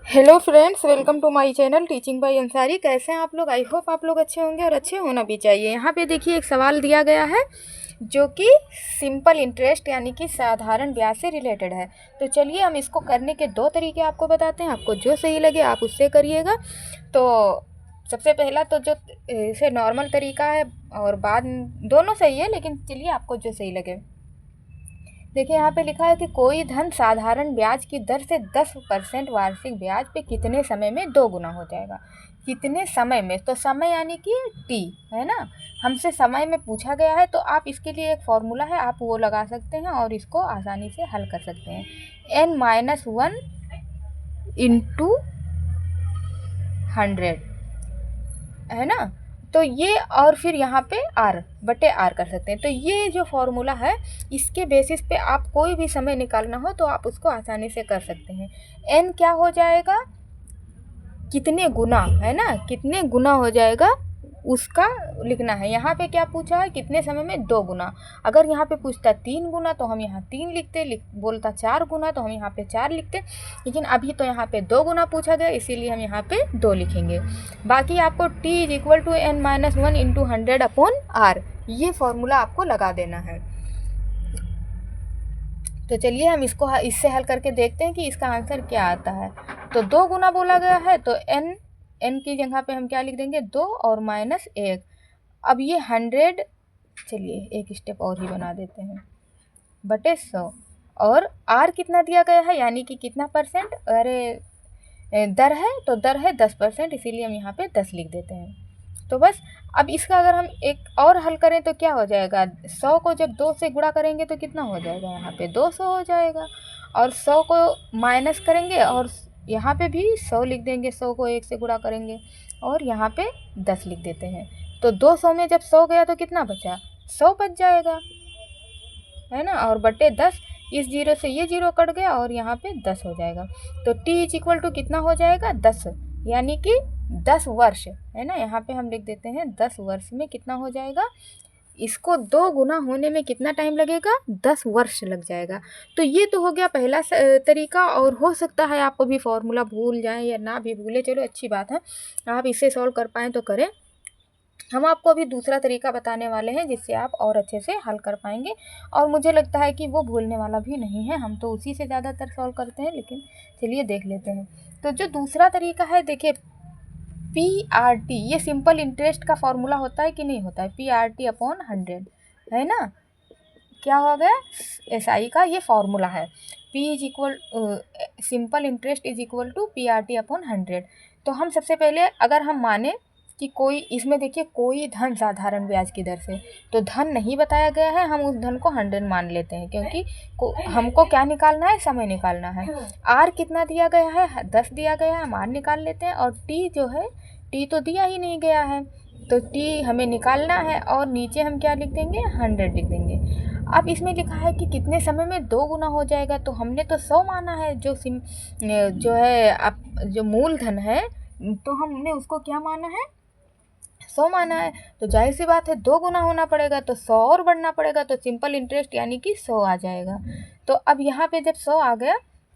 Hello friends, welcome to my channel teaching by Ansari. कैसे हैं आप लोग? आई होप आप लोग अच्छे होंगे और अच्छे होना भी चाहिए। यहाँ पे देखिए एक सवाल दिया गया है जो कि सिंपल इंटरेस्ट यानी कि साधारण ब्याज से रिलेटेड है। तो चलिए हम इसको करने के दो तरीके आपको बताते हैं, आपको जो सही लगे आप उससे करिएगा। तो सबसे पहला तो जो इसे नॉर्मल तरीका है और बाद दोनों सही है, लेकिन चलिए आपको जो सही लगे। देखिए यहाँ पे लिखा है कि कोई धन साधारण ब्याज की दर से 10% वार्षिक ब्याज पे कितने समय में 2 गुना हो जाएगा। कितने समय में, तो समय यानी कि टी है ना, हमसे समय में पूछा गया है। तो आप इसके लिए एक फॉर्मूला है, आप वो लगा सकते हैं और इसको आसानी से हल कर सकते हैं। n-1 इंटू 100 है ना। तो ये और फिर यहाँ पे r/r कर सकते हैं। तो ये जो फॉर्मूला है इसके बेसिस पे आप कोई भी समय निकालना हो तो आप उसको आसानी से कर सकते हैं। n क्या हो जाएगा, कितने गुना है ना, कितने गुना हो जाएगा उसका लिखना है। यहाँ पे क्या पूछा है, कितने समय में 2 गुना। अगर यहाँ पे पूछता 3 गुना तो हम यहाँ 3 लिखते, बोलता 4 गुना तो हम यहाँ पे 4 लिखते। लेकिन अभी तो यहाँ पे 2 गुना पूछा गया, इसीलिए हम यहाँ पे 2 लिखेंगे। बाकी आपको t = n-1 इंटू 100/r ये फॉर्मूला आपको लगा देना है। तो चलिए हम इसको इससे हल करके देखते हैं कि इसका आंसर क्या आता है। तो 2 गुना बोला गया है तो n की जगह पे हम क्या लिख देंगे, 2 और -1। अब ये 100, चलिए एक स्टेप और ही बना देते हैं, बटे 100। और r कितना दिया गया है यानी कि कितना परसेंट, अरे दर है, तो दर है 10%, इसीलिए हम यहाँ पे 10 लिख देते हैं। तो बस अब इसका अगर हम एक और हल करें तो क्या हो जाएगा, 100 को जब 2 से गुणा करेंगे तो कितना हो जाएगा, यहाँ पे 200 हो जाएगा। और 100 को माइनस करेंगे और यहाँ पे भी 100 लिख देंगे, 100 को 1 से गुणा करेंगे और यहाँ पे 10 लिख देते हैं। तो 200 में जब 100 गया तो कितना बचा, 100 बच जाएगा है ना। और बटे 10, इस जीरो से ये जीरो कट गया और यहाँ पे 10 हो जाएगा। तो t = कितना हो जाएगा, 10, यानी कि 10 वर्ष है ना। यहाँ पे हम लिख देते हैं 10 वर्ष में कितना हो जाएगा, इसको 2 गुना होने में कितना टाइम लगेगा, 10 वर्ष लग जाएगा। तो ये तो हो गया पहला तरीका। और हो सकता है आप भी फॉर्मूला भूल जाएं या ना भी भूलें, चलो अच्छी बात है, आप इसे सॉल्व कर पाएँ तो करें। हम आपको अभी दूसरा तरीका बताने वाले हैं जिससे आप और अच्छे से हल कर पाएंगे। और मुझे लगता है कि वो भूलने वाला भी नहीं है, हम तो उसी से ज़्यादातर सॉल्व करते हैं। लेकिन चलिए देख लेते हैं। तो जो दूसरा तरीका है, देखिए PRT, ये सिंपल इंटरेस्ट का फॉर्मूला होता है कि नहीं होता है, PRT/100 है ना। क्या हो गया, SI का ये फॉर्मूला है। Simple interest = PRT/100। तो हम सबसे पहले अगर हम माने कि कोई इसमें देखिए कोई धन साधारण ब्याज की दर से, तो धन नहीं बताया गया है, हम उस धन को 100 मान लेते हैं क्योंकि हमको क्या निकालना है, समय निकालना है। r कितना दिया गया है, 10 दिया गया है, हम r निकाल लेते हैं। और t जो है, t तो दिया ही नहीं गया है, तो t हमें निकालना है और नीचे हम क्या लिख देंगे, 100 लिख देंगे। अब इसमें लिखा है कि कितने समय में 2 गुना हो जाएगा, तो हमने तो 100 माना है, जो है आप जो मूलधन है, तो हमने उसको क्या माना है, 100 माना है। तो जाहिर सी बात है 2 गुना होना पड़ेगा, तो 100 और बढ़ना पड़ेगा, तो सिंपल इंटरेस्ट यानी कि 100 आ जाएगा। तो अब यहाँ पे जब 100 आ गया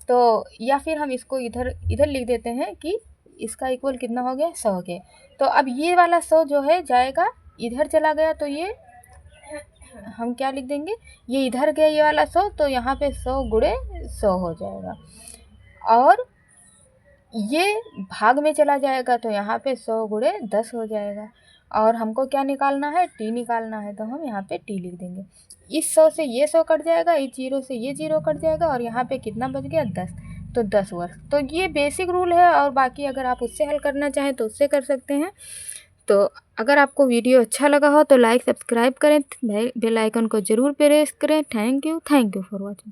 तो या फिर हम इसको इधर लिख देते हैं कि इसका इक्वल कितना हो गया, 100 के। तो अब ये वाला 100 जो है जाएगा इधर चला गया, तो ये हम क्या लिख देंगे, ये इधर गया ये वाला 100, तो यहाँ पे 100 × 100 हो जाएगा। और ये भाग में चला जाएगा तो यहाँ पे 100 × 10 हो जाएगा। और हमको क्या निकालना है, t निकालना है, तो हम यहाँ पे t लिख देंगे। इस 100 से ये 100 कट जाएगा, इस 0 से ये 0 कट जाएगा और यहाँ पे कितना बच गया, 10। तो 10 वर्ष। तो ये बेसिक रूल है, और बाकी अगर आप उससे हल करना चाहें तो उससे कर सकते हैं। तो अगर आपको वीडियो अच्छा लगा हो तो लाइक सब्सक्राइब करें, बेल आइकन को ज़रूर प्रेस करें। Thank you for watching.